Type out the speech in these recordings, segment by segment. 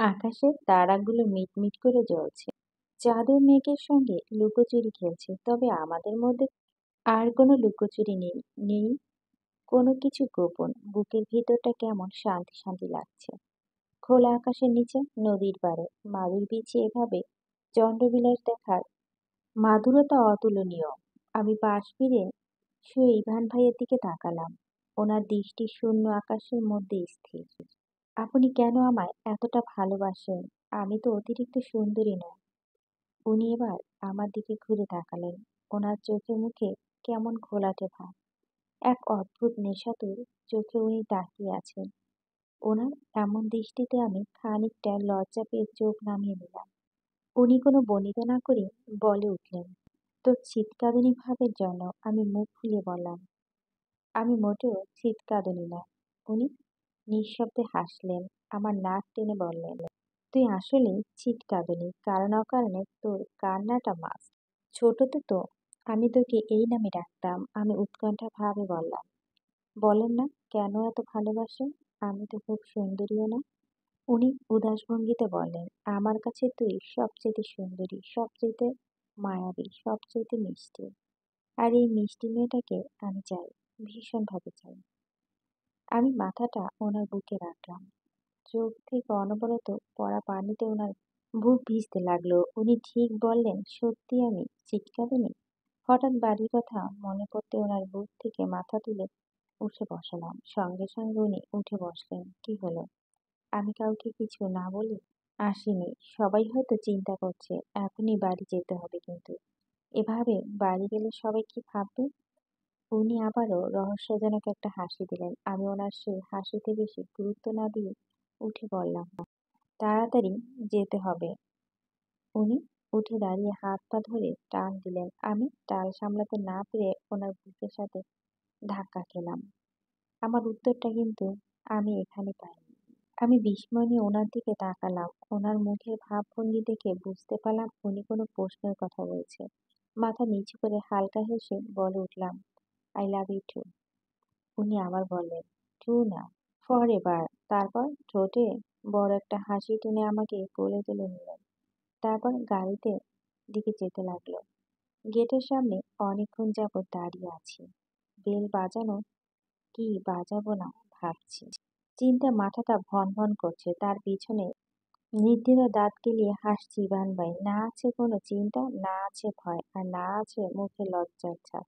আকাশের তারাগুলো মিটমিট করে জ্বলছে। চাঁদও মেঘের সঙ্গে লুকোচুরি খেলছে। তবে আমাদের মধ্যে আর কোনো লুকোচুরি নেই। নেই কোনো কিছু গোপন। বুকের ভিতরটা কেমন শান্তি শান্তি লাগছে। খোলা আকাশের নিচে নদীর পাড়ে মাদুর বিছিয়ে এভাবে চন্দ্রবিলাস দেখার মাধুরতা অতুলনীয়। আমি পাশ ফিরে শুয়ে ইভান ভাইয়ের দিকে তাকালাম। ওনার দৃষ্টি শূন্য আকাশের মধ্যে স্থির। আপনি কেন আমায় এতটা ভালোবাসেন? আমি তো অতিরিক্ত সুন্দরী নই। উনি এবার আমার দিকে ঘুরে তাকালেন। ওনার চোখে মুখে কেমন ঘোলাটে ভাব। এক অদ্ভুত নেশাতুর চোখে উনি তাকিয়ে আছেন। ওনার এমন দৃষ্টিতে আমি খানিকটা লজ্জা পেয়ে চোখ নামিয়ে নিলাম। উনি কোনো বনিতা না করে বলে উঠলেন, তোর চিৎকারুনি ভাবের জন্য আমি মুখ ফুলিয়ে বললাম, আমি মোটেও চিৎকারুনি না। উনি নিঃশব্দে হাসলেন। আমার নাক টেনে বললেন, তুই আসলে চিৎকারুনি। কারণ অকারণে তোর কান্নাটা মাস্ট। ছোটতে তো আমি তোকে এই নামে ডাকতাম। আমি উৎকণ্ঠা ভাবে বললাম, বলেন না কেন এত ভালোবাসেন? আমি তো খুব সুন্দরীও না। উনি উদাস ভঙ্গিতে বললেন, আমার কাছে তুই সবচেয়ে সুন্দরী, সবচেয়ে মায়াবী, সবচেয়ে মিষ্টি। আর এই মিষ্টি মেয়েটাকে আমি চাই, ভীষণভাবে চাই। আমি মাথাটা ওনার বুকে রাখলাম। চোখ থেকে অনবরত পড়া পানিতে ওনার বুক ভিজতে লাগলো। উনি ঠিক বললেন, সত্যি আমি চিৎকারিনি। হঠাৎ বাড়ির কথা মনে পড়তে ওনার বুক থেকে মাথা তুলে উঠে বসালাম। সঙ্গে সঙ্গে উনি উঠে বসলেন। কি হলো? আমি কাউকে কিছু না বলে আসিনি। সবাই হয়তো চিন্তা করছে এখনই বাড়ি যেতে হবে, কিন্তু এভাবে বাড়ি গেলে সবাই কি ভাববে? উনি আবারও রহস্যজনক একটা হাসি দিলেন। আমি ওনার সেই হাসিতে বেশি গুরুত্ব না দিয়ে উঠে বললাম, তাড়াতাড়ি যেতে হবে। উনি উঠে দাঁড়িয়ে হাত পা ধরে টান দিলেন। আমি টাল সামলাতে না পেরে ওনার বুকের সাথে ধাক্কা খেলাম। আমার উত্তরটা কিন্তু আমি এখানে পাইনি। আমি বিস্ময় নিয়ে ওনার দিকে তাকালাম। ওনার মুখের ভাবভঙ্গি দেখে বুঝতে পারলাম উনি কোনো প্রশ্নের কথা বলছে। মাথা নিচু করে হালকা হেসে বলে উঠলাম, আই লাভ ইউ টু। উনি আবার বললেন, ট্রু না, ফর এভার। তারপর ঠোঁটে বড় একটা হাসি টেনে আমাকে কোলে তুলে নিলেন। তারপর গাড়িতে দিকে যেতে লাগলো। গেটের সামনে অনেকক্ষণ যাবৎ দাঁড়িয়ে আছি। বেল বাজানো কি বাজাবো না ভাবছি। চিন্তা মাথাটা ভন ভন করছে। তার পিছনে নির্দ্বিধায় দাঁত কেলিয়ে হাসছি ইভান ভাই। না আছে কোনো চিন্তা, না আছে ভয়, আর না আছে মুখে লজ্জার ছাপ।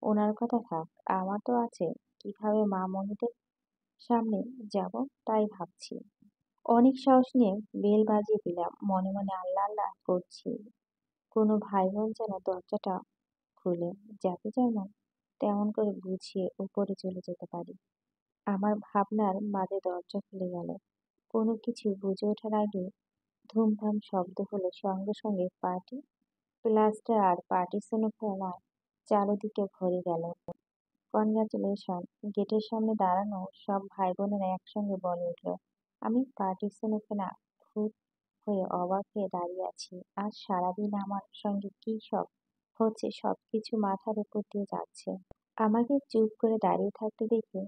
ওনার কথা থাক, আমার তো আছে। কিভাবে মা মনিদের সামনে যাব তাই ভাবছি। অনেক সাহস নিয়ে বেল বাজিয়ে দিলাম। মনে মনে আল্লাহ আল্লাহ করছি, কোনো ভাই বোন যেন দরজাটা খুলে, যাতে যেন তেমন করে বুঝিয়ে উপরে চলে যেতে পারি। আমার ভাবনার মাঝে দরজা খুলে গেল। কোনো কিছু বুঝে ওঠার আগে ধুমধাম শব্দ হলো। সঙ্গে সঙ্গে পার্টি প্লাস্টার আর পার্টিশনও ফেলার চারদিকে ভরে গেল। কনগ্রাচুলেশন! গেটের সামনে দাঁড়ানো সব ভাই বোনেরা একসঙ্গে বলে উঠল। আমি পার্টিশনে ফেলা ভূত হয়ে অবাক হয়ে দাঁড়িয়ে আছি। আজ সারাদিন আমার সঙ্গে কি সব হচ্ছে সবকিছু মাথার উপর দিয়ে যাচ্ছে। আমাকে চুপ করে দাঁড়িয়ে থাকতে দেখে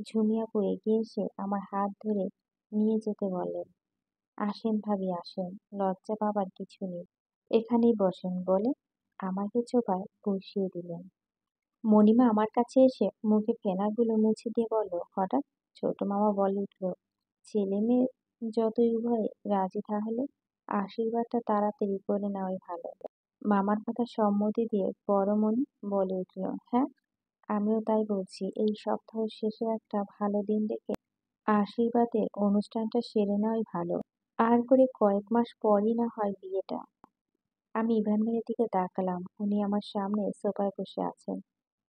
ঝুমি আপু এগিয়ে এসে আমার হাত ধরে নিয়ে যেতে বললেন, আসেন ভাবি আসেন, লজ্জা পাবার কিছু নেই, এখানেই বসেন বলে আমাকে সোফায় বসিয়ে দিলেন। মণিমা আমার কাছে এসে মুখে ফেনাগুলো মুছে দিয়ে বলল, হঠাৎ? ছোট মামা বলে উঠল, ছেলে মেয়ে যতই উভয়ে রাজি তাহলে আশীর্বাদটা তাড়াতাড়ি করে নেওয়াই ভালো। মামার কথা সম্মতি দিয়ে বড় মণি বলে উঠল, হ্যাঁ, আমিও তাই বলছি। এই সপ্তাহের শেষে একটা ভালো দিন দেখে আশীর্বাদের অনুষ্ঠানটা সেরে নেওয়াই ভালো। আর করে কয়েক মাস পরই না হয় বিয়েটা। আমি ইভান ভাইয়ের দিকে তাকালাম। উনি আমার সামনে সোফায় বসে আছেন,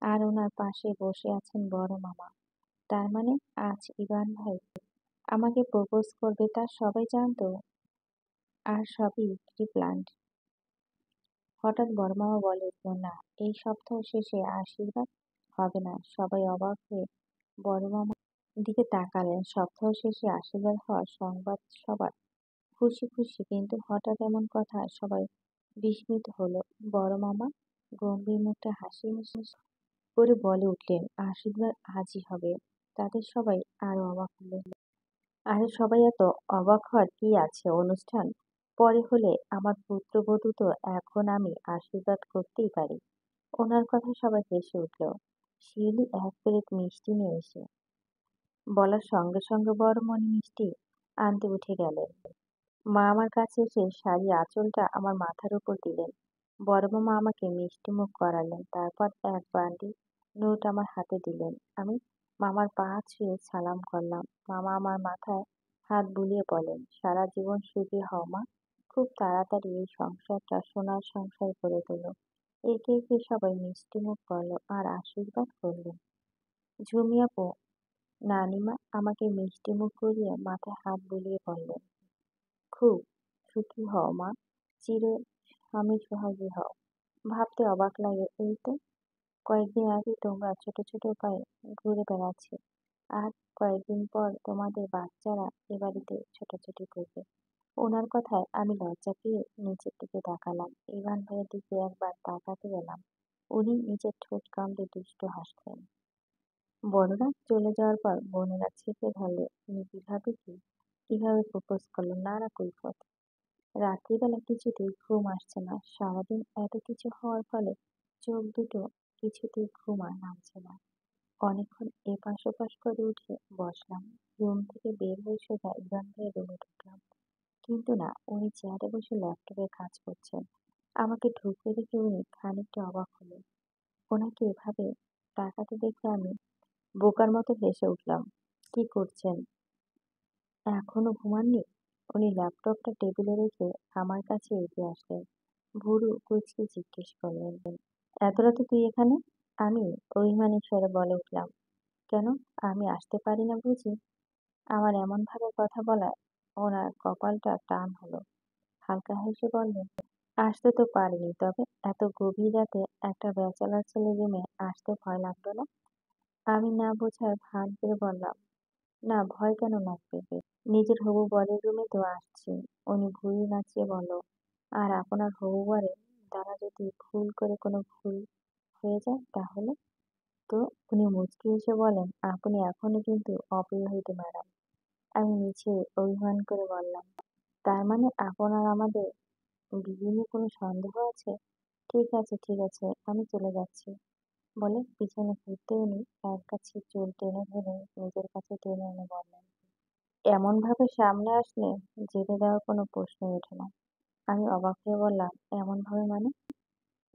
আর ওনার পাশে বসে আছেন বড় মামা। তার মানে আজ ইভান ভাই আমাকে প্রপোজ করবে, তা সবাই জানতো, আর সবই প্রি প্ল্যান্ড। হঠাৎ বড় মামা বলে উঠল, না, এই সপ্তাহ শেষে আশীর্বাদ হবে না। সবাই অবাক হয়ে বড় মামার দিকে তাকালেন। সপ্তাহ শেষে আশীর্বাদ হওয়ার সংবাদ সবার খুশি খুশি, কিন্তু হঠাৎ এমন কথা সবাই বিস্মিত হলো। বড় মামা গম্ভীর মুখটা হাসি হাসি করে বলে উঠলেন, আশীর্বাদ আজই হবে। তাদের সবাই আরো অবাক হলো। আরে সবাই এত অবাক হওয়ার কি আছে, অনুষ্ঠান পরে হলে আমার পুত্রবধূ তো, এখন আমি আশীর্বাদ করতেই পারি। ওনার কথায় সবাই হেসে উঠল। শিউলি এক প্লেট মিষ্টি নিয়ে এসে বলার সঙ্গে সঙ্গে বড় মনি মিষ্টি আনতে উঠে গেলেন। মা আমার কাছে এসে শাড়ি আঁচলটা আমার মাথার উপর দিলেন। বড় মামা আমাকে মিষ্টি মুখ করালেন, তারপর এক বান্ডিল নোট আমার হাতে দিলেন। আমি মামার পা ছুঁয়ে সালাম করলাম। মামা আমার মাথায় হাত বুলিয়ে বলেন, সারা জীবন সুখী হও মা, খুব তাড়াতাড়ি এই সংসারটা সোনার সংসার করে তোলো। একে একে সবাই মিষ্টি মুখ করলো আর আশীর্বাদ করলেন। ঝুমি আপু, নানিমা আমাকে মিষ্টি মুখ করিয়ে মাথায় হাত বুলিয়ে বললেন, খুব সুখী হও মা, চির স্বামী সোহাগী হও। ভাবতে অবাক লাগে, এই তো কয়েকদিন আগে তোমরা ছোট ছোট পায়ে ঘুরে বেড়াচ্ছে, আর কয়েকদিন পর তোমাদের বাচ্চারা এ বাড়িতে ছোটাছুটি করবে। ওনার কথায় আমি লজ্জা পেয়ে নিচের দিকে তাকালাম। ইভান ভাইয়ের দিকে একবার তাকাতে গেলাম, উনি নিজের ঠোঁট কামড়ে দুষ্টু হাসলেন। বড়রা চলে যাওয়ার পর বোনেরা চেপে ধরলে নিবিড় ভাবে কিভাবে প্রপোজ করলো নানা কৈফত। রাত্রিবেলা কিছুতেই ঘুম আসছে না। সারাদিন এত কিছু হওয়ার ফলে চোখ দুটো কিছুতেই ঘুম আর নামছে না। অনেকক্ষণ এপাশ ওপাশ করে উঠে বসলাম। রুম থেকে বের হয়ে সোজা ইভান ভাইয়ের রুমে ঢুকলাম। কিন্তু না, উনি চেয়ারে বসে ল্যাপটপে কাজ করছেন। আমাকে ঢুকতে দেখে উনি খানিকটা অবাক হলেন। ওনাকে এভাবে তাকাতে দেখে আমি বোকার মতো হেসে উঠলাম। কি করছেন? এখনো ঘুমাননি? উনি ল্যাপটপটা টেবিলে রেখে আমার কাছে এগিয়ে আসলেন। ভুরু কুঁচকে জিজ্ঞেস করলেন, এত রাতে তুই এখানে? আমি অভিমানী স্বরে বলে উঠলাম, কেন, আমি আসতে পারি না বুঝি? আমার এমন ভাবে কথা বলায় ওনার কপালটা টান হলো। হালকা হেসে বললেন, আসতে তো পারিনি, তবে এত গভীর রাতে একটা ব্যাচেলার ছেলের রুমে আসতে ভয় লাগলো না? আমি না বোঝার ভান করে বললাম, না, ভয় কেন লাগবে? নিজের হবু বরের রুমে তো আসছি। উনি ভুরু নাচিয়ে বলল, আর আপনার হবু বরের দ্বারা যদি ভুল করে কোনো ভুল হয়ে যায় তাহলে? তো উনি মুচকি হেসে বলেন, আপনি এখনো কিন্তু অবিবাহিত ম্যাডাম। আমি মিছে অভিমান করে বললাম, তার মানে আপনার আমাদের বিয়ে নিয়ে কোনো সন্দেহ আছে? ঠিক আছে ঠিক আছে, আমি চলে যাচ্ছি বলে পিছনে ঘুরতে উনি এক কাছে চুল টেনে ধরে নিজের কাছে টেনে এনে বললেন, এমন ভাবে সামনে আসলে যেতে দেওয়ার কোনো প্রশ্নই ওঠে না। আমি অবাক হয়ে বললাম, এমন ভাবে মানে?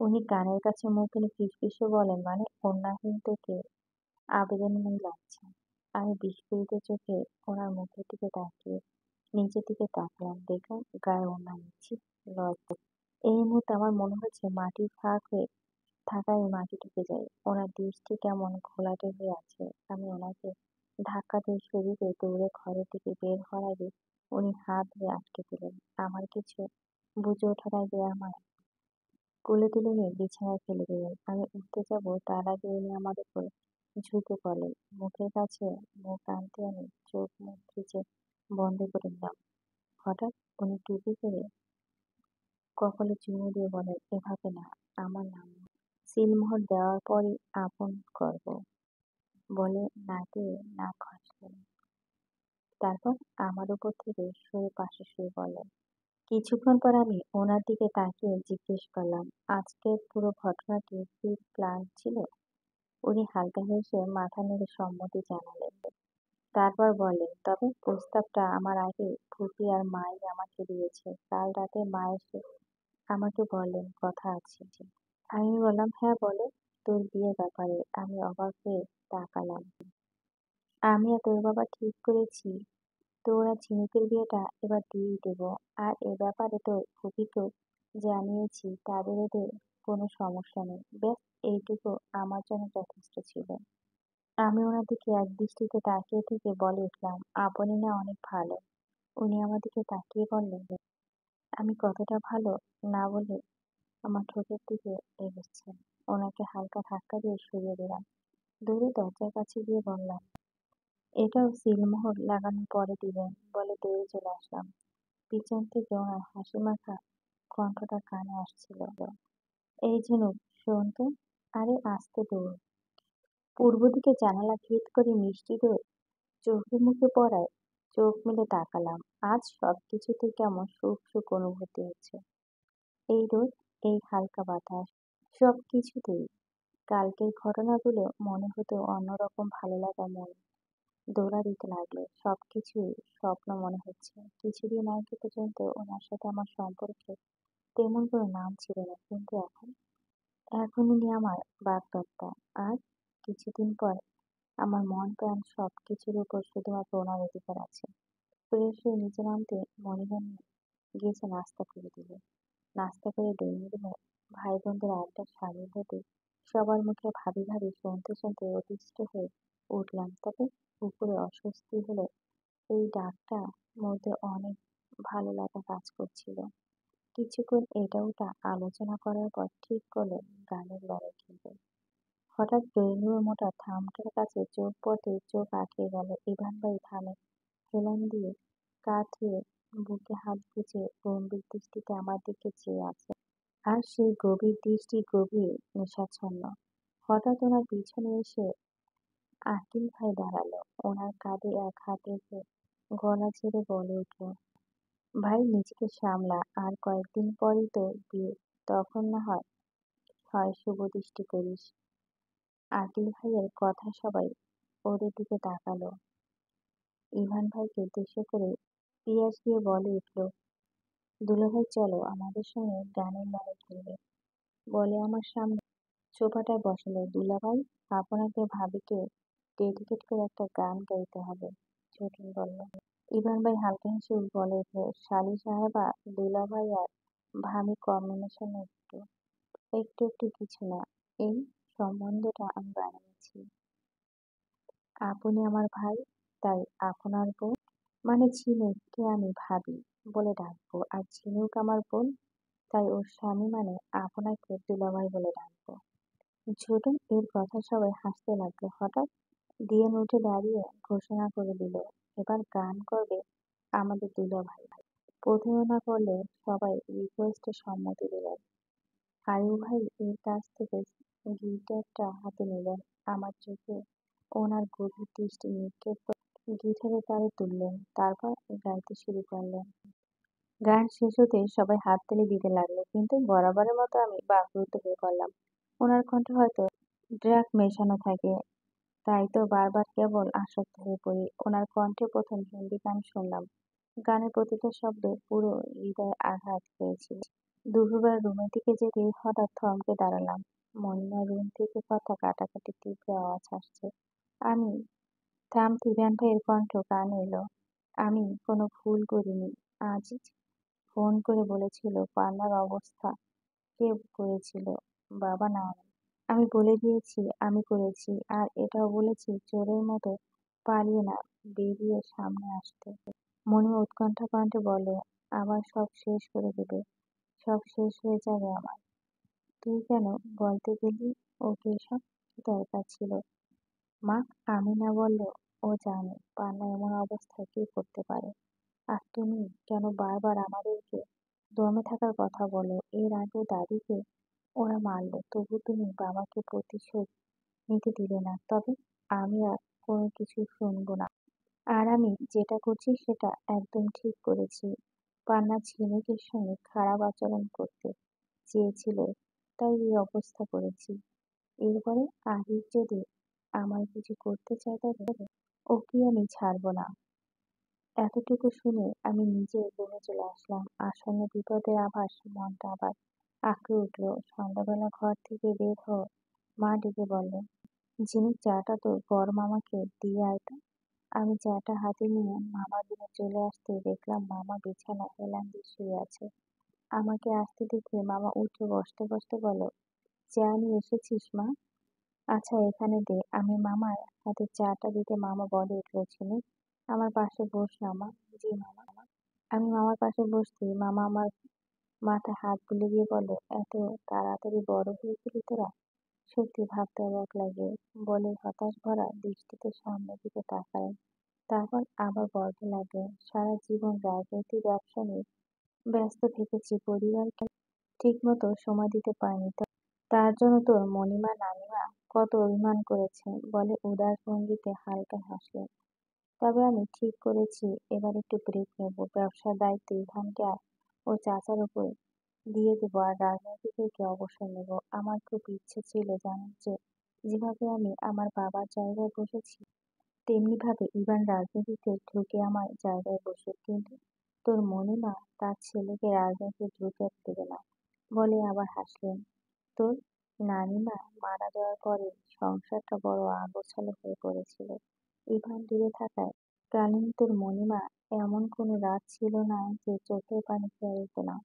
উনি কানের কাছে মুখ এনে ফিসফিসে বলেন, মানে কন্যাহীন তোকে আবেদনময়ী লাগছে। আমি বিস্ফোরিত চোখে ওনার মুখের দিকে তাকিয়ে নিচের দিকে তাকালাম, দেখলাম গায়ে ওড়না নিচ্ছি। লজ্জা, এই মুহূর্তে আমার মনে হচ্ছে মাটির ফাঁক হয়ে থাকায় মাটি ঢুকে যায়। ওনার দৃষ্টি কেমন ঘোলাটে হয়ে আছে। আমি ওনাকে ধাক্কা দিয়ে সরিয়ে দৌড়ে ঘরের দিকে বের হওয়ার আগে উনি হাত ধরে আটকে দিলেন। আমার কিছু বুঝে ওঠার আগে আমার কোলে তুলে নিয়ে বিছানায় ফেলে দিলেন। আমি উঠতে যাব, তার আগে উনি আমার উপর ঝুঁকে পড়লেন। মুখের কাছে মুখ আনতে আমি চোখ মুখ খিচে বন্ধ করে নিলাম। হঠাৎ উনি টুপি করে কপালে চুমু দিয়ে বলেন, এভাবে না, আমার নাম সিলমোহর দেওয়ার পরই আপন করব বলে নাকে নাক ঘষলেন। তারপর আমার উপর থেকে সরে পাশে শুয়ে পড়লেন। কিছুক্ষণ পর আমি ওনার দিকে তাকিয়ে জিজ্ঞেস করলাম, আজকের পুরো ঘটনাটি কি প্ল্যান ছিল? উনি হালকা হেসে মাথা নেড়ে সম্মতি জানালেন। তারপর বললেন, তবে প্রস্তাবটা আমার আগে ফুপি আর মাই আমাকে দিয়েছে। কাল রাতে মা এসে আমাকে বললেন, কথা আছে। আমি বললাম, হ্যাঁ বলো। তোর বিয়ের ব্যাপারে। আমি অবাক হয়ে তাকালাম। আমি আর তোর বাবা ঠিক করেছি তোর আর ঝিনুকের বিয়েটা এবার দিয়েই দেবো। আর এ ব্যাপারে তোর ফুপিকেও জানিয়েছি, তাদের ওদের কোনো সমস্যা নেই। ব্যাস এইটুকু আমার জন্য যথেষ্ট ছিল। আমি ওনার দিকে এক দৃষ্টিতে তাকিয়ে থেকে বলে উঠলাম, আপনি না অনেক ভালো। উনি আমার দিকে তাকিয়ে বললেন, আমি কতটা ভালো না বলে আমার ঠোঁটের দিকে এগোচ্ছেন। ওনাকে হালকা ধাক্কা দিয়ে সরিয়ে দিলাম। দৌড়ে দরজার কাছে গিয়ে বললাম, এটাও সিলমোহর লাগানোর পরে দিবেন বলে দৌড়ে চলে আসলাম। পিছন থেকে ওনার হাসিমাখা কণ্ঠটা কানে আসছিল, এই ঝিনুক, শোন তো। আরে আস্তে দৌড়। পূর্ব দিকে জানালা ভেদ করে মিষ্টি রোদ চোখে মুখে পড়ায় চোখ মেলে তাকালাম। আজ সবকিছুতেই কেমন সুখ সুখ অনুভূতি হচ্ছে। এই রোদ, এই হালকা বাতাস, সবকিছুতেই। কালকের ঘটনাগুলো মনে হতো অন্যরকম ভালো লাগা মন দোলা দিতে লাগলো। সবকিছুই স্বপ্ন মনে হচ্ছে। কিছুদিন আগে পর্যন্ত ওনার সাথে আমার সম্পর্কে তেমন কোনো নাম ছিল না, কিন্তু এখন উনি আমার বাগদত্তা। আর কিছুদিন পর আমার মন প্রাণ সবকিছুর উপর শুধুমাত্র ওনার অধিকার আছে। ফ্রেশ হয়ে নিচে নামতে মনিহান গিয়েছে নাস্তা করে দিলে। নাস্তা করে ড্রয়িং রুমে ভাই বোনদের আড্ডার সামিল হতে সবার মুখে ভাবি ভাবি শুনতে শুনতে অতিষ্ঠ হয়ে উঠলাম। তবে উপরে অস্বস্তি হলো, এই ডাকটা মধ্যে অনেক ভালো লাগা কাজ করছিল। কিছুক্ষণ এটা ওটা আলোচনা করার পর ঠিক করলো গানের লড়াই খেলবে। হঠাৎ ড্রয়িং রুমের মোটা থামটার কাছে চোখ পড়তেই চোখ আটকে গেল। ইভান ভাই থামে, হেলান দিয়ে কাঁধ হয়ে বুকে হাত গুজে গম্ভীর দৃষ্টিতে আমার দিকে চেয়ে আছে। আর সেই গভীর দৃষ্টি গভীর নেশাচ্ছন্ন। হঠাৎ ওনার পিছনে এসে আকিল ভাই দাঁড়ালো। ওনার কাঁধে এক হাত রেখে গলা ছেড়ে বলে উঠল, ভাই নিজেকে সামলা, আর কয়েকদিন পরই তো বিয়ে, তখন না হয় হয় শুভ দৃষ্টি করিস। আকিল ভাইয়ের কথা সবাই ওদের দিকে তাকালো। ইভান ভাইকে উদ্দেশ্য করে পিয়াস দিয়ে বলে উঠল, দুলাভাই চলো আমাদের সঙ্গে গানের লড়াই খেলবে। বলে আমার সামনে সোফাটায় বসালো। দুলাভাই, আপনাকে ভাবিকে ডেডিকেট করে একটা গান গাইতে হবে, ছোটন বলল। ইভান ভাই হালকা হেসে বলে উঠল, শালি সাহেবা, দুলাভাই আর ভাবি কম্বিনেশন একটু একটু একটু কিছু না, এই সম্বন্ধটা আমি বানিয়েছি। আপনি আমার ভাই, তাই আপনার বোন মানে ঝিনুককে আমি ভাবি বলে ডাকবো, আর ঝিনুক আমার বোন, তাই ওর স্বামী মানে আপনাকে দুলাভাই বলে ডাকবো। ছোটন এর কথা সবাই হাসতে লাগলো। হঠাৎ দিয়ান উঠে দাঁড়িয়ে ঘোষণা করে দিল, এবার গান করবে আমাদের দুলাভাই। প্রথমে না করলে সবাই রিকোয়েস্টে সম্মতি দিলেন। আয়ু ভাই এর কাছ থেকে গিটারটা হাতে নিলেন। আমার চোখে ওনার গভীর দৃষ্টি নিক্ষেপ করে গিটারের তারে তুললেন। তারপর গাইতে শুরু করলেন। গান শেষ হতেই সবাই হাততালি দিতে লাগলো, কিন্তু বরাবরের মতো আমি বাকরুদ্ধ হয়ে পড়লাম। ওনার কণ্ঠে হয়তো ড্রাগ মেশানো থাকে, তাই তো বারবার কেবল আসক্ত হয়ে পড়ি। ওনার কণ্ঠে প্রথম হিন্দি গান শুনলাম। গানের প্রতিটা শব্দ পুরো হৃদয়ে আঘাত করেছিল। দুপুরবেলা রুমের দিকে যেতেই হঠাৎ থমকে দাঁড়ালাম। মনিমার রুম থেকে কথা কাটাকাটি তীব্র আওয়াজ আসছে। আমি থামতেই ইভান ভাইয়ের কণ্ঠ কানে এলো, আমি কোনো ভুল করিনি। আজিজ ফোন করে বলেছিল পান্নার অবস্থা। কে করেছিল? বাবা না আমি। আমি বলে দিয়েছি আমি করেছি, আর এটাও বলেছি চোরের মতো পালিয়ে না, বেরিয়ে সামনে আসতে। মনিমা উৎকণ্ঠা কণ্ঠে বলে, আবার সব শেষ করে দেবে, সব শেষ হয়ে যাবে আমার। তুই কেন বলতে গেলি ওকে এসব? কি দরকার ছিল? মা আমি না বললেও ও জানে পান্না এমন অবস্থায় কি করতে পারে। আর তুমি কেন বারবার আমাদেরকে দমে থাকার কথা বলো? এর আগেও দাদিকে ওরা মারলো, তবু তুমি বাবাকে প্রতিশোধ নিতে দিলে না। তবে আমি আর কোনো কিছু শুনবো না। আর আমি যেটা করছি সেটা একদম ঠিক করেছি। পান্না ঝিনুকের সঙ্গে খারাপ আচরণ করতে চেয়েছিল, তাই এই অবস্থা করেছি। এরপরে আহির যদি আমার কিছু করতে চায়, তবে ওকে আমি ছাড়বো না। এতটুকু শুনে আমি নিজে রুমে চলে আসলাম। আসন্ন বিপদের আভাস মনটা আবার আঁকড়ে উঠল। সন্ধ্যাবেলা ঘর থেকে বের হয়ে মা ডেকে বললেন, ঝিনুক চাটা তোর বড় মামাকে দিয়ে আয় তো। আমি চাটা হাতে নিয়ে মামার রুমে চলে আসতে দেখলাম মামা বিছানায় হেলান দিয়ে শুয়ে আছে। আমাকে আসতে দেখে মামা উঠে বসতে বসতে বলল, চা নিয়ে এসেছিস মা? আচ্ছা এখানে দে। আমি মামার হাতে চাটা দিতে মামা বলে উঠল, ঝিনুক আমার পাশে বস না মা। জি মামা। আমি মামার পাশে বসতেই মামা আমার মাথায় হাত বুলিয়ে দিয়ে বলল, এত তাড়াতাড়ি বড় হয়ে গেলি তোরা? সত্যি ভাবতে অবাক লাগে। বলে হতাশ ভরা দৃষ্টিতে সামনের দিকে তাকালেন। তারপর আবার বলতে লাগলেন, সারা জীবন রাজনীতি ব্যবসা নিয়ে ব্যস্ত থেকেছি, পরিবারকে ঠিকমতো সময় দিতে পারিনি। তার জন্য তোর মণিমা নানিমা কত অভিমান করেছে। বলে উদাস ভঙ্গিতে হালকা হাসলেন। তবে আমি ঠিক করেছি এবার একটু ব্রেক নেব। ব্যবসার দায়িত্ব ইভানকে আর ওর চাচার উপর দিয়ে দেবো আর রাজনীতি থেকে অবসর নেব। আমার খুব ইচ্ছে ছিল জানিস যে যেভাবে আমি আমার বাবার জায়গায় বসেছি তেমনি ভাবে ইভান রাজনীতিতে ঢুকে আমার জায়গায় বসুক, কিন্তু তোর মনে না তার ছেলেকে রাজনীতিতে ঢুকে দেবে না বলে আবার হাসলেন। তোর নানিমা মারা যাওয়ার পরে সংসারটা বড় আগোছালো হয়ে পড়েছিল। ইভান দূরে থাকায় কালীন তোর মণিমা এমন কোনো রাত ছিল না যে চোখের পানি ফেলতো না।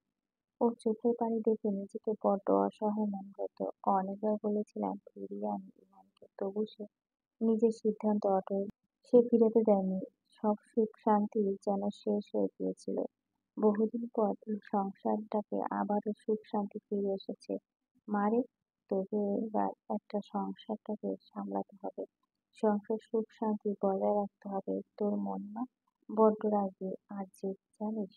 ওর চোখের পানি দেখে নিজেকে বড্ড অসহায় মনে হতো। অনেকবার বলেছিলাম ফিরিয়ে আনি ইভানকে, তবু সে নিজের সিদ্ধান্ত অটল। সে ফিরাতে দেয়নি। সব সুখ শান্তি যেন শেষ হয়ে গিয়েছিল। বহুদিন পর এই সংসারটাকে আবারও সুখ শান্তি ফিরে এসেছে। মারে, তোকে এবার একটা সংসারটাকে সামলাতে হবে। সংসার সুখ শান্তি বজায় রাখতে হবে। তোর মনমা বড্ড রাগী আর জেদ জানিস।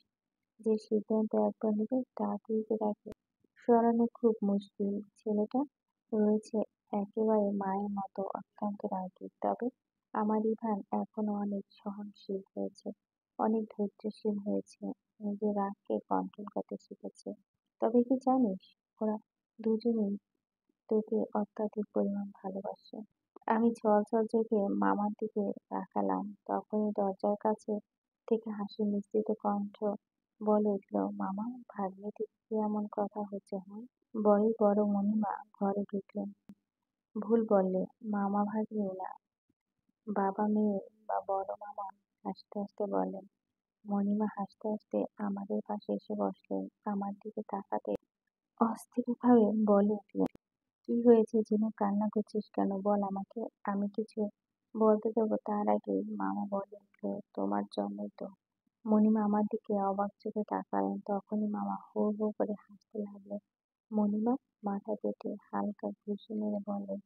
যে সিদ্ধান্ত একবার নিবে তা থেকে তাকে সরানো খুব মুশকিল। ছেলেটা রয়েছে একেবারে মায়ের মতো অত্যন্ত রাগী। তবে আমার ইভান এখনো অনেক সহনশীল হয়েছে, অনেক ধৈর্যশীল হয়েছে, নিজের রাগকে কন্ট্রোল করতে শিখেছে। তবে কি জানিস, ওরা দুজনেই তোকে অত্যাধিক পরিমাণ ভালোবাসে। আমি ছলছল চোখে মামার দিকে তাকালাম, তখনই দরজার কাছে থেকে হাসি মিশ্রিত কণ্ঠ বলে উঠল, মামা, ভাগ্নিতে কি এমন কথা হচ্ছে হ্যাঁ? বড়ই বড় মণিমা ঘরে ঢুকলেন। ভুল বললে, মামা ভাগ্নি না, বাবা মেয়ে বা বড় মামা হাসতে হাসতে বললেন। মণিমা হাসতে হাসতে আমাদের পাশে এসে বসলেন। আমার দিকে তাকাতে অস্থিরভাবে বলে উঠলেন, কি হয়েছে ঝিনু, কান্না করছিস কেন? বল আমাকে, আমি কিছু বলতে দেবো। তার আগেই মামা বলে উঠল, তোমার জন্যই তো। মণিমা আমার দিকে অবাক চোখে তাকালেন। তখনই মামা হো হো করে হাসতে লাগলেন। মণিমা মাথা পেতে হালকা ঘুষি মেরে বললেন,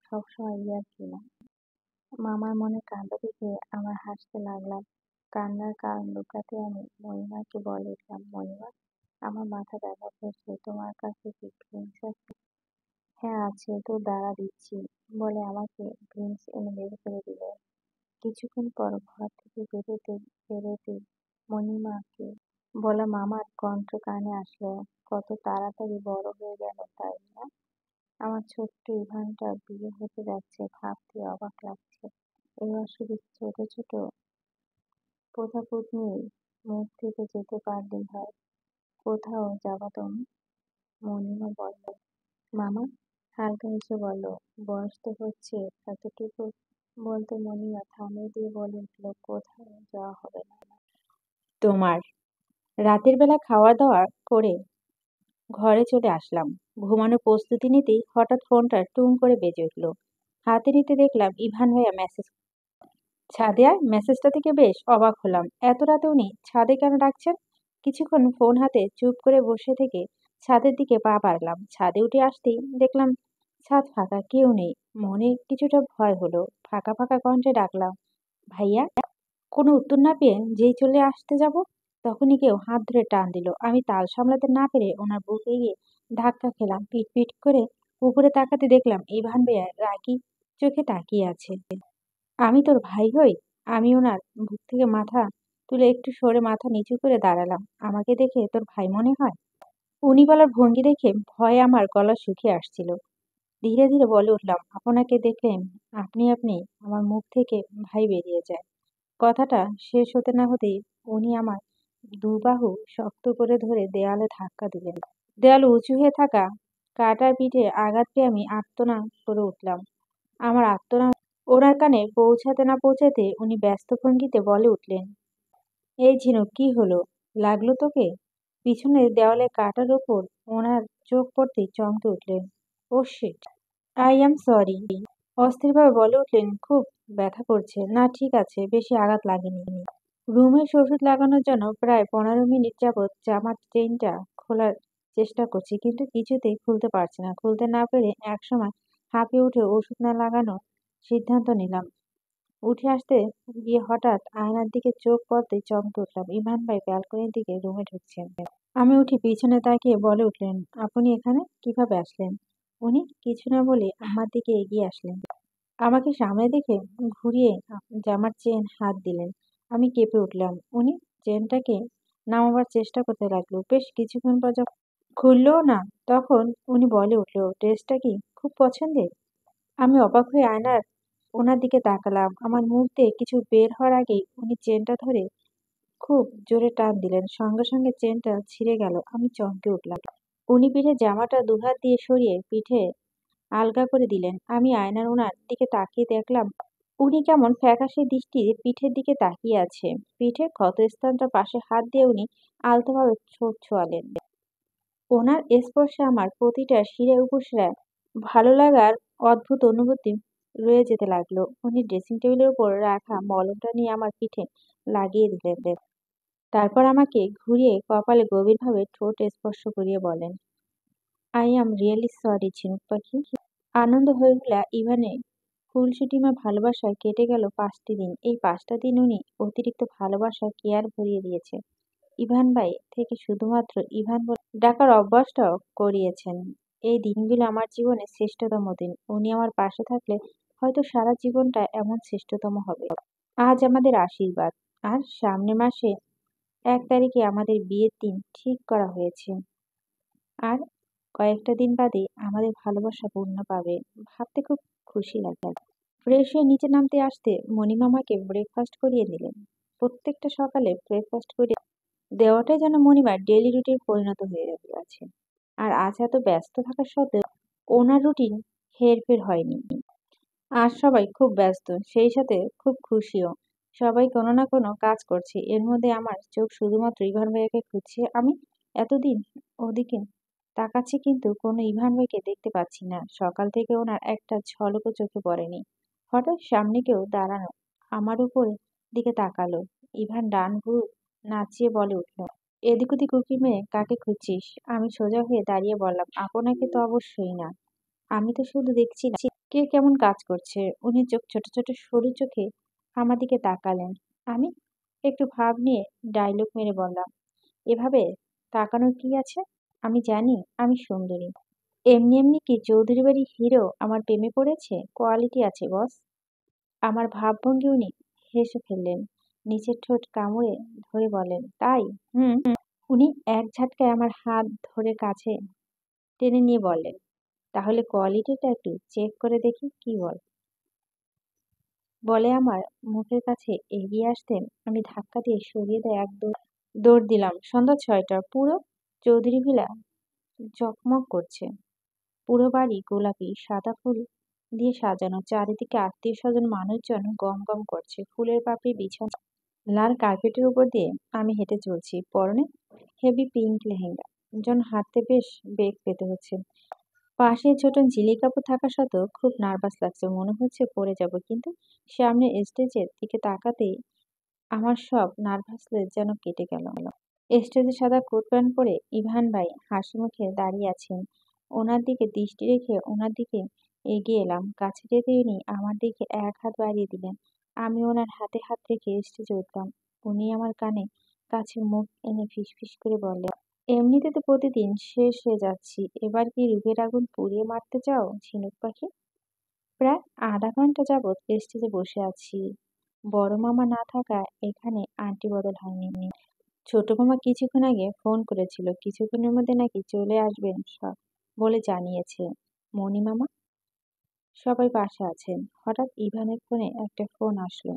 সবসময় ইয়ার্কি না। মামার মনে কাণ্ড দেখে আমার হাসতে লাগলাম। কান্নার কারণ লুকাতে আমি মণিমাকে বলে উঠলাম, মণিমা, আমার মাথা ব্যথা করছে, তোমার কাছে কি ড্রিঙ্কস আছে? হ্যাঁ আছে, তো দাঁড়া দিচ্ছি, বলে আমাকে ড্রিঙ্কস এনে বের করে দিল। কিছুক্ষণ পর ঘর থেকে বেরোতে মণিমাকে বলা মামার কণ্ঠ কানে আসলো, কত তাড়াতাড়ি বড় হয়ে গেল, তাই না? আমার ছোট্ট ইভানটা বিয়ে হতে যাচ্ছে, ভাবতে অবাক লাগছে। এবার শুধু ছোট ছোট পোঁতাপুতনির মুখ থেকে যেতে পারলেই হয়। কোথাও যাবা তুমি? মণিমা বলল। মামা হালকা হেসে বলল, বয়স তো হচ্ছে এতটুকু বলতে মণিমা থামিয়ে দিয়ে বলে উঠল, কোথাও যাওয়া হবে না তোমার। রাতের বেলা খাওয়া দাওয়া করে ঘরে চলে আসলাম। ঘুমানোর প্রস্তুতি নিতেই হঠাৎ ফোনটা টুং করে বেজে উঠল। হাতে নিতে দেখলাম ইভান ভাইয়া মেসেজ। ছাদে আয়, মেসেজটা থেকে বেশ অবাক হলাম। এত রাতে উনি ছাদে কেন ডাকছেন? কিছুক্ষণ ফোন হাতে চুপ করে বসে থেকে ছাদের দিকে পা বাড়ালাম। ছাদে উঠে আসতেই দেখলাম ছাদ ফাঁকা, কেউ নেই। মনে কিছুটা ভয় হলো। ফাঁকা ফাঁকা কণ্ঠে ডাকলাম, ভাইয়া। কোনো উত্তর না পেয়ে যেই চলে আসতে যাব, তখনই কেউ হাত ধরে টান দিল। আমি তাল সামলাতে না পেরে ওনার বুকে গিয়ে ধাক্কা খেলাম। পিট পিট করে উপরে তাকাতে দেখলাম ইভান ভাইয়া রাগী চোখে তাকিয়ে আছে। আমি তোর ভাই হই? আমি ওনার বুক থেকে মাথা তুলে একটু সরে মাথা নিচু করে দাঁড়ালাম। আমাকে দেখে তোর ভাই মনে হয়? উনি বলার ভঙ্গি দেখে ভয়ে আমার গলা শুকিয়ে আসছিল। ধীরে ধীরে বলে উঠলাম, আপনাকে দেখলে আপনি আপনি আমার মুখ থেকে ভাই বেরিয়ে যায়। কথাটা শেষ হতে না হতেই উনি আমার দুবাহু শক্ত করে ধরে দেয়ালে ধাক্কা দিলেন। দেয়াল উঁচু হয়ে থাকা কাটার পিঠে আঘাত পেয়ে আমি আর্তনাদ করে উঠলাম। আমার আর্তনাদ ওনার কানে পৌঁছাতে না পৌঁছাতে উনি ব্যস্ত ভঙ্গিতে বলে উঠলেন, এই ঝিনুক, কি হলো? লাগলো তোকে? পিছনের দেওয়ালে কাটার ওপর ওনার চোখ পড়তেই চমকে উঠলেন। ও শিট, আই অ্যাম সরি। অস্থিরভাবে বলে উঠলেন, খুব ব্যথা করছে? না ঠিক আছে, বেশি আঘাত লাগেনি। রুমের ওষুধ লাগানোর জন্য প্রায় 15 মিনিট যাবৎ জামার চেইনটা খোলার চেষ্টা করছি, কিন্তু কিছুতেই খুলতে পারছি না। খুলতে না পেরে একসময় হাঁপিয়ে উঠে ওষুধ না লাগানোর সিদ্ধান্ত নিলাম। উঠে আসতে গিয়ে হঠাৎ আয়নার দিকে চোখ পড়তেই চমকে উঠলাম। ইভান ভাই ব্যালকনির দিকে রুমে ঢুকছেন। আমি উঠে পিছনে তাকিয়ে বলে উঠলেন, আপনি এখানে কিভাবে আসলেন? উনি কিছু না বলে আমার দিকে এগিয়ে আসলেন। আমাকে সামনে দেখে ঘুরিয়ে জামার চেন হাত দিলেন। আমি কেঁপে উঠলাম। উনি চেনটাকে নামাবার চেষ্টা করতে লাগলো। বেশ কিছুক্ষণ পর যখন খুললও না, তখন উনি বলে উঠল, ড্রেসটা কি খুব পছন্দের? আমি অবাক হয়ে আয়নার ওনার দিকে তাকালাম। আমার মুখ দিয়ে কিছু বের হওয়ার আগেই উনি চেনটা ধরে খুব জোরে টান দিলেন। সঙ্গে সঙ্গে চেনটা ছিঁড়ে গেল। আমি চমকে উঠলাম। উনি পিঠে জামাটা দুহাত দিয়ে সরিয়ে পিঠে আলগা করে দিলেন। আমি আয়নার ওনার দিকে তাকিয়ে দেখলাম উনি কেমন ফ্যাকাশে দৃষ্টিতে পিঠের দিকে তাকিয়ে আছে। পিঠের ক্ষতস্থানটা পাশে হাত দিয়ে উনি আলতোভাবে ছোট ছোঁয়ালেন। ওনার স্পর্শে আমার প্রতিটা শিরা উপশিরায় ভালো লাগার অদ্ভুত অনুভূতি রয়ে যেতে লাগলো। উনি ড্রেসিং টেবিলের উপর রাখা মলমটা নিয়ে আমার পিঠে লাগিয়ে দিলেন। তারপর আমাকে ঘুরিয়ে কপালে গভীরভাবে ঠোঁট স্পর্শ করিয়ে বলেন, আই অ্যাম রিয়েলি সরি ঝিনুক পাখি। আনন্দ হয়ে উঠলা ইভানের ফুলসুটিময় ভালোবাসায় কেটে গেল 5টি দিন। এই 5টা দিন উনি অতিরিক্ত ভালোবাসা কেয়ার ভরিয়ে দিয়েছে। ইভান ভাই থেকে শুধুমাত্র ইভান বলে ডাকার অভ্যাসটাও করিয়েছেন। এই দিনগুলো আমার জীবনের শ্রেষ্ঠতম দিন। উনি আমার পাশে থাকলে হয়তো সারা জীবনটা এমন শ্রেষ্ঠতম হবে। আজ আমাদের আশীর্বাদ। আর সামনের মাসে 1 তারিখে আমাদের বিয়ের দিন ঠিক করা হয়েছে। আর কয়েকটা দিন বাদে আমাদের ভালোবাসা পূর্ণ পাবে। ভাবতে খুব খুশি লাগে। ফ্রেশ হয়ে নিচে নামতে আসতে মণিমামাকে ব্রেকফাস্ট করিয়ে দিলেন। প্রত্যেকটা সকালে ব্রেকফাস্ট করে দেওয়াটাই যেন মণিমার ডেইলি রুটিন পরিণত হয়ে গেছে। আর আজ এত ব্যস্ত থাকা সত্ত্বেও ওনার রুটিন হেরফের হয়নি। আজ সবাই খুব ব্যস্ত, সেই সাথে খুব খুশিও। সবাই কোনো না কোনো কাজ করছে। এর মধ্যে আমার চোখ শুধুমাত্র ইভান ভাইয়াকে খুঁজছে। আমি এতদিন ওদিকে তাকাচ্ছি কিন্তু কোনো ইভান ভাইকে দেখতে পাচ্ছি না। সকাল থেকে ওনার একটা ঝলকও চোখে পড়েনি। হঠাৎ সামনে কেউ দাঁড়ানো আমার উপর দিকে তাকালো। ইভান ডান ভ্রু নাচিয়ে বলে উঠল, এদিক ওদিক উঁকি মেরে কাকে খুঁজছিস? আমি সোজা হয়ে দাঁড়িয়ে বললাম, আপনাকে তো অবশ্যই না। আমি তো শুধু দেখছি কে কেমন কাজ করছে। উনি চোখ ছোট ছোট সরু চোখে আমার দিকে তাকালেন। আমি একটু ভাব নিয়ে ডায়লগ মেরে বললাম, এভাবে তাকানোর কি আছে? আমি জানি আমি সুন্দরী। এমনি এমনি কি চৌধুরী বাড়ির হিরো আমার প্রেমে পড়েছে? কোয়ালিটি আছে বস। আমার ভাবভঙ্গি উনি হেসে ফেললেন। নিচের ঠোঁট কামড়ে ধরে বলেন, তাই? হুম। উনি এক ঝাটকায় আমার হাত ধরে কাছে টেনে নিয়ে বললেন, তাহলে কোয়ালিটিটা একটু চেক করে দেখি, কি বল? বলে আমার মুখের কাছে এগিয়ে আসতেন। আমি ধাক্কা দিয়ে সরিয়ে দিয়ে এক দৌড় দিলাম। সন্ধ্যা 6টা। পুরো চৌধুরী ভিলা ঝকমক করছে। পুরো বাড়ি গোলাপি সাদা ফুল দিয়ে সাজানো। চারিদিকে আত্মীয় স্বজন মানুষজন গম গম করছে। ফুলের পাপড়ি বিছানো লাল কার্পেটের উপর দিয়ে আমি হেঁটে চলছি। পরনে হেভি পিঙ্ক লেহেঙ্গা। যেন হাঁটতে বেশ বেগ পেতে হচ্ছে। পাশে ছোট ঝিলি কাপড় থাকা সত্ত্বেও খুব নার্ভাস লাগছে। মনে হচ্ছে পড়ে যাব। কিন্তু সামনে স্টেজের দিকে তাকাতেই আমার সব নার্ভাসনেস যেন কেটে গেল। স্টেজে সাদা কোট প্যান্ট পরে ইভান ভাই হাসি মুখে দাঁড়িয়ে আছেন। ওনার দিকে দৃষ্টি রেখে ওনার দিকে এগিয়ে এলাম। কাছে যেতে উনি আমার দিকে এক হাত বাড়িয়ে দিলেন। আমি ওনার হাতে হাত রেখে স্টেজে উঠলাম। উনি আমার কানে কাছে মুখ এনে ফিসফিস করে বললেন, এমনিতে তো প্রতিদিন শেষ হয়ে যাচ্ছি, এবার কি রূপের আগুন পুড়িয়ে মারতে চাও ঝিনুক পাখি? প্রায় আধা ঘন্টা যাবৎ স্টেজে বসে আছি। বড় মামা না থাকায় এখানে আন্টি বদল হয়নি। ছোট মামা কিছুক্ষণ আগে ফোন করেছিল, কিছুক্ষণের মধ্যে নাকি চলে আসবেন সব বলে জানিয়েছে। মণি মামা সবাই পাশে আছেন। হঠাৎ ইভানের ফোনে একটা ফোন আসলো।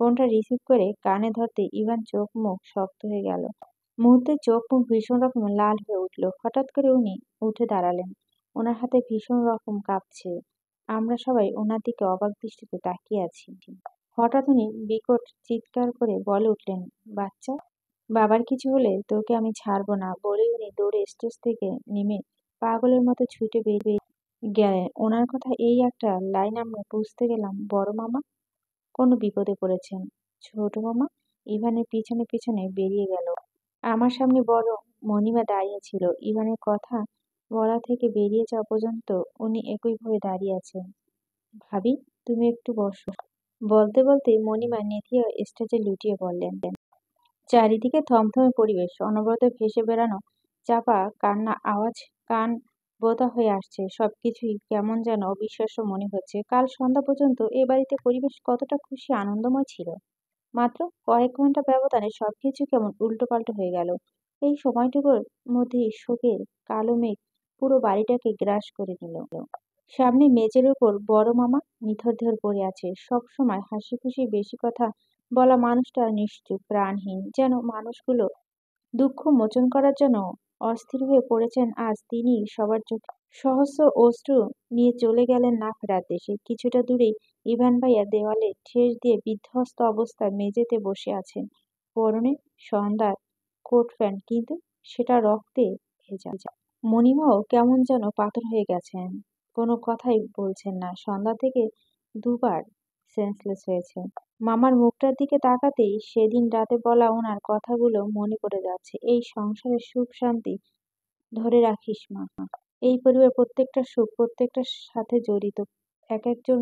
ফোনটা রিসিভ করে কানে ধরতে ইভান চোখ মুখ শক্ত হয়ে গেল। মুহূর্তে চোখ মুখ ভীষণ রকম লাল হয়ে উঠল। হঠাৎ করে উনি উঠে দাঁড়ালেন। ওনার হাতে ভীষণ রকম কাঁপছে। আমরা সবাই ওনার দিকে অবাক দৃষ্টিতে তাকিয়ে আছি। হঠাৎ উনি বিকট চিৎকার করে বলে উঠলেন, বাচ্চা, বাবার কিছু হলে তোকে আমি ছাড়বো না বলে উনি দৌড়ে স্টেজ থেকে নেমে পাগলের মতো ছুটে বেরিয়ে গেলেন। ওনার কথা এই একটা লাইন আমরা বুঝতে গেলাম বড় মামা কোনো বিপদে পড়েছেন। ছোট মামা ইভানের পিছনে পিছনে বেরিয়ে গেল। আমার সামনে বড় মণিমা দাঁড়িয়ে ছিল। ইভানের কথা বলা থেকে বেরিয়ে যাওয়া পর্যন্ত উনি একইভাবে দাঁড়িয়ে আছেন। ভাবি, তুমি একটু বসো। বলতে বলতে মণিমা নেতিয়ে স্টেজে লুটিয়ে পড়লেন। চারিদিকে থমথমে পরিবেশ। অনবরত ভেসে বেড়ানো চাপা কান্না আওয়াজ কান বোধা হয়ে আসছে। সবকিছুই কেমন যেন অবিশ্বাস্য মনে হচ্ছে। কাল সন্ধ্যা পর্যন্ত এ বাড়িতে পরিবেশ কতটা খুশি আনন্দময় ছিল। মাত্র কয়েক ঘন্টা ব্যবধানে সবকিছু কেমন উল্টোপাল্টো হয়ে গেল। এই সময়টুকুর মধ্যেই শোকের কালো মেঘ পুরো বাড়িটাকে গ্রাস করে নিল। সামনে মেঝের ওপর বড় মামা নিথর পড়ে আছে। সব সময় হাসি খুশি বেশি কথা বলা মানুষটা নিশ্চুপ, প্রাণহীন, যেন মানুষগুলো দুঃখ মোচন করার জন্য অস্থির হয়ে পড়েছেন। আজ তিনি সবার চোখে সহস্র অশ্রু নিয়ে চলে গেলেন না ফেরার দেশে। কিছুটা দূরেই ইভান ভাইয়া দেওয়ালে ঠেস দিয়ে বিধ্বস্ত অবস্থায় মেঝেতে বসে আছেন। পরনে সন্ধ্যার কোট প্যান্ট, কিন্তু সেটা রক্তে ভেজা। মণিমাও কেমন যেন পাথর হয়ে গেছেন। কোনো কথাই বলছেন না। সন্ধ্যা থেকে দুবার সেন্সলেস হয়েছে। মামার মুখটার দিকে তাকাতেই সেদিন রাতে বলা ওনার কথাগুলো মনে পড়ে যাচ্ছে। এই সংসারের সুখ শান্তি ধরে রাখিস মা। এই পরিবারের প্রত্যেকটা সুখ প্রত্যেকটার সাথে জড়িত। এক একজন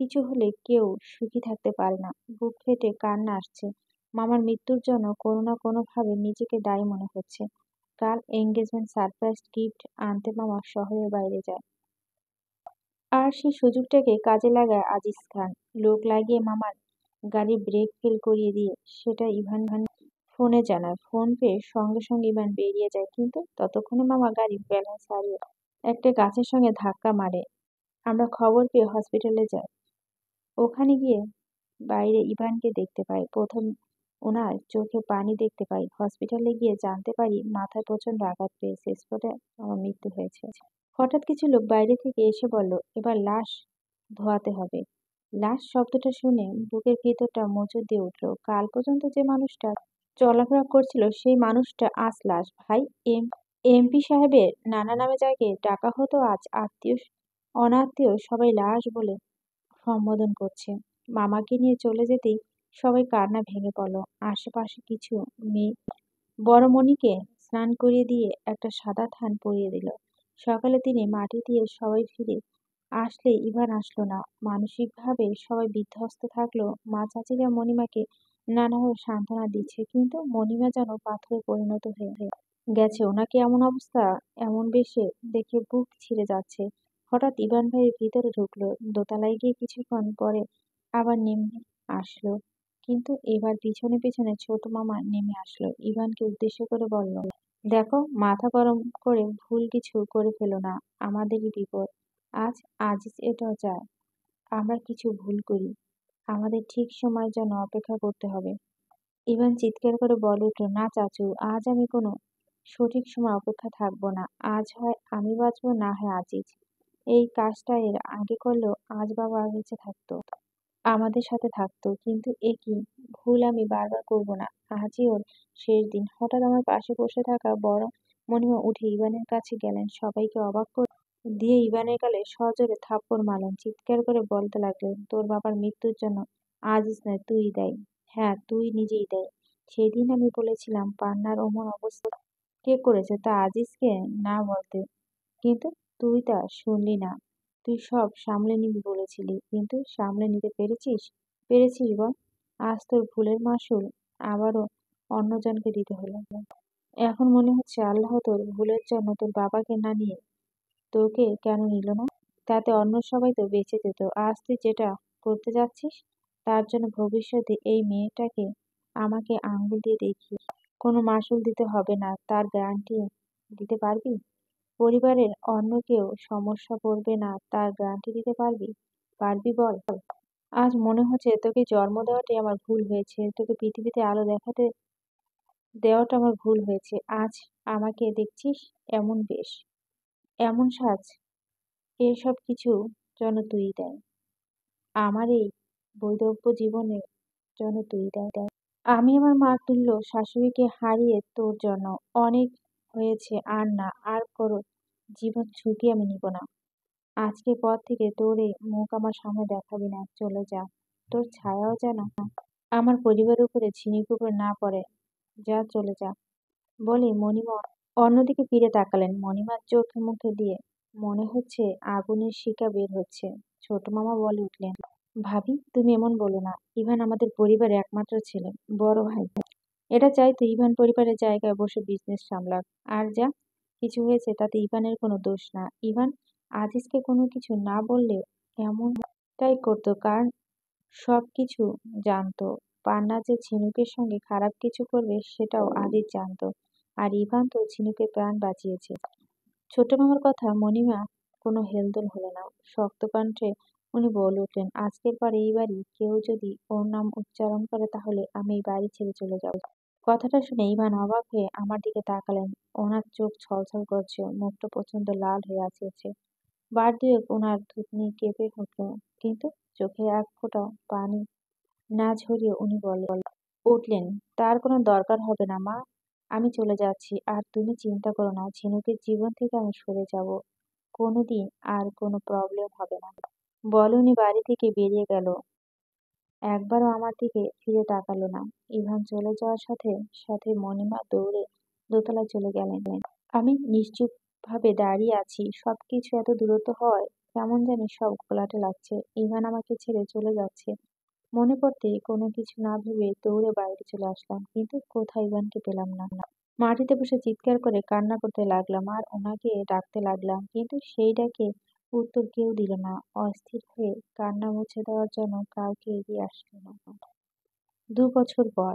কিছু হলে কেউ সুখী থাকতে পারে না। বুক ফেটে কান্না আসছে। মামার মৃত্যুর জন্য কোনো না কোনোভাবে নিজেকে দায়ী মনে হচ্ছে। কাল এঙ্গেজমেন্ট সারপ্রাইজ গিফট আনতে মামা শহরের বাইরে যায়। আর সেই সুযোগটাকে কাজে লাগায় আজিজ খান। লোক লাগিয়ে মামার গাড়ির ব্রেক ফেল করিয়ে দিয়ে সেটা ইভান ফোনে জানায়। ফোন পেয়ে সঙ্গে সঙ্গে ইভান বেরিয়ে যায়, কিন্তু ততক্ষণে মামা গাড়ির ব্যালেন্স হারিয়ে একটা গাছের সঙ্গে ধাক্কা মারে। আমরা খবর পেয়ে হসপিটালে যাই। ওখানে গিয়ে বাইরে ইভানকে দেখতে পাই। প্রথম ওনার চোখে পানি দেখতে পাই। হসপিটালে গিয়ে জানতে পারি মাথায় প্রচন্ড আঘাত পেয়েছে। স্পটে আমার মৃত্যু হয়েছে। হঠাৎ কিছু লোক বাইরে থেকে এসে বলল, এবার লাশ ধোয়াতে হবে। লাশ শব্দটা শুনে বুকের ভেতরটা মোচড় দিয়ে উঠল। কাল পর্যন্ত যে মানুষটা চলাফেরা করছিল সেই মানুষটা আজ লাশ। ভাই, এমপি সাহেবের নানা নামে যাকে ডাকা হতো আজ আত্মীয় অনাত্মীয় সবাই লাশ বলে সম্বোধন করছে। মামাকে নিয়ে চলে যেতেই সবাই কান্না ভেঙে পড়ল। আশেপাশে কিছু মেয়ে বড় মণিকে স্নান করিয়ে দিয়ে একটা সাদা থান পরিয়ে দিল। সকালে তিনি মাটি দিয়ে সবাই ফিরে আসলে ইভান আসলো না। মানসিকভাবে সবাই বিধ্বস্ত থাকলো। মা চাচিরা মণিমাকে নানাভাবে সান্ত্বনা দিচ্ছে, কিন্তু মণিমা যেন পাথরে পরিণত হয়ে গেছে। ওনাকে এমন অবস্থা, এমন বেশে দেখে বুক ছিঁড়ে যাচ্ছে। হঠাৎ ইভান ভাই ভিতরে ঢুকলো। দোতলায় গিয়ে কিছুক্ষণ পরে আবার নেমে আসলো, কিন্তু এবার পিছনে পিছনে ছোট মামা নেমে আসলো। ইভানকে উদ্দেশ্য করে বলল, দেখো, মাথা গরম করে ভুল কিছু করে ফেলো না, আমাদেরই বিপদ। আজ আজিজ এটাও চায় আমরা কিছু ভুল করি। আমাদের ঠিক সময়ের জন্য অপেক্ষা করতে হবে। ইভান চিৎকার করে বলে উঠল, না চাচু, আজ আমি কোনো সঠিক সময় অপেক্ষা থাকবো না। আজ হয় আমি বাঁচবো, না হয় আজিজ। এই কাজটা এর আগে করলেও আজ বাবা বেঁচে থাকতো, আমাদের সাথে থাকতো। কিন্তু এ কি ভুল আমি বারবার করব না। আজই ওর শেষ দিন। হঠাৎ আমার পাশে বসে থাকা বড় মণিমা উঠে ইভানের কাছে গেলেন। সবাইকে অবাক করে দিয়ে ইভানের গালে সজোরে থাপ্পড় মারলেন। চিৎকার করে বলতে লাগলেন, তোর বাবার মৃত্যুর জন্য আজিজ নয়, তুই দায়ী। হ্যাঁ, তুই নিজেই দায়ী। সেদিন আমি বলেছিলাম পান্নার অমন অবস্থা কে করেছে তা আজিজকে না বলতে, কিন্তু তুই তা শুনলি না। তুই সব সামলে নিবি বলেছিলি, কিন্তু সামলে নিতে পেরেছিস? পেরেছিস বল? আজ তোর ভুলের মাসুল আবারও অন্যজনকে দিতে হলো। এখন মনে হচ্ছে আল্লাহ তোর ভুলের জন্য তোর বাবাকে না নিয়ে তোকে কেন নিল না? তাতে অন্য সবাই তো বেঁচে যেত। আজ তুই যেটা করতে যাচ্ছিস তার জন্য ভবিষ্যতে এই মেয়েটাকে আমাকে আঙ্গুল দিয়ে দেখিয়ে কোনো মাসুল দিতে হবে না, তার গ্যারান্টি দিতে পারবি? পরিবারের অন্য কেউ সমস্যা পড়বে না, তার গ্যারান্টি দিতে পারবি? পারবি বল? আজ মনে হচ্ছে তোকে জন্ম দেওয়াটাই আমার ভুল হয়েছে। তোকে পৃথিবীতে আলো দেখাতে দেওয়াটা আমার ভুল হয়েছে। আজ আমাকে দেখছিস এমন বেশ, এমন সাজ, এসব কিছু যেন তুই দেয়। আমার এই বৈধব্য জীবনের জন্য তুই দেয়। আমি আমার মা তুল্য শাশুড়িকে হারিয়ে তোর জন্য অনেক হয়েছে। আর না, আর করো জীবন ঝুঁকি আমি নিব না। আজকের পর থেকে তোর এই মুখ আমার সামনে দেখাবি না। চলে যা। তোর ছায়াও যেন আমার পরিবারের উপরে ঝিনুক উপরে না পড়ে। যা, চলে যা। বলে মণিমা অন্যদিকে ফিরে তাকালেন। মণিমার চোখে মুখে দিয়ে মনে হচ্ছে আগুনের শিখা বের হচ্ছে। ছোট মামা বলে উঠলেন, ভাবি, তুমি এমন বলো না। ইভান আমাদের পরিবারের একমাত্র ছেলে, বড় ভাই। এটা চাই তো ইভান পরিবারের জায়গায় বসে বিজনেস সামলাক। আর যা, কিছু হয়েছে তাতে ইভানের কোনো দোষ না। ইভান আজিজকে কোনো কিছু না বললেও এমনটাই করতো, কারণ সবকিছু জানতো। পান্না যে ঝিনুকের সঙ্গে খারাপ কিছু করবে সেটাও আজিজ জানতো। আর ইভান তো ঝিনুকের প্রাণ বাঁচিয়েছে। ছোট মামার কথা মণিমা কোনো হেলদোল হলো না। শক্ত কণ্ঠে উনি বলে উঠলেন, আজকের পর এই বাড়ি কেউ যদি ওর নাম উচ্চারণ করে তাহলে আমি এই বাড়ি ছেড়ে চলে যাব। কথাটা শুনে ইভান অবাক হয়ে আমার দিকে তাকালেন। ওনার চোখ ছলছল করছে, মুখটা প্রচন্ড লাল হয়ে আছে। বার দুয়েক ওনার থুতনি কেঁপে উঠল, কিন্তু চোখে এক ফোঁটা পানি না ঝরিয়ে উনি উঠলেন, তার কোনো দরকার হবে না মা, আমি চলে যাচ্ছি। আর তুমি চিন্তা করো না, ঝিনুকের জীবন থেকে আমি সরে যাব। কোনোদিন আর কোনো প্রবলেম হবে না। বলে উনি বাড়ি থেকে বেরিয়ে গেল। একবারও আমার দিকে ফিরে তাকালো না। ইভান চলে যাওয়ার সাথে সাথে মণিমা দৌড়ে দোতলায় চলে গেলেন। আমি নিশ্চুপ ভাবে দাঁড়িয়ে আছি। সবকিছু এত দ্রুত হয়, কেমন জানি সব ঘোলাটে লাগছে। ইভান আমাকে ছেড়ে চলে যাচ্ছে মনে পড়তেই কোনো কিছু না ভেবে দৌড়ে বাইরে চলে আসলাম, কিন্তু কোথাও ইভানকে পেলাম না। মাটিতে বসে চিৎকার করে কান্না করতে লাগলাম আর ওনাকে ডাকতে লাগলাম, কিন্তু সেই ডাকে উত্তর কেউ দিল না। অস্থির হয়ে কান্না মুছে দেওয়ার জন্য কাউকে এগিয়ে আসলো না। 2 বছর পর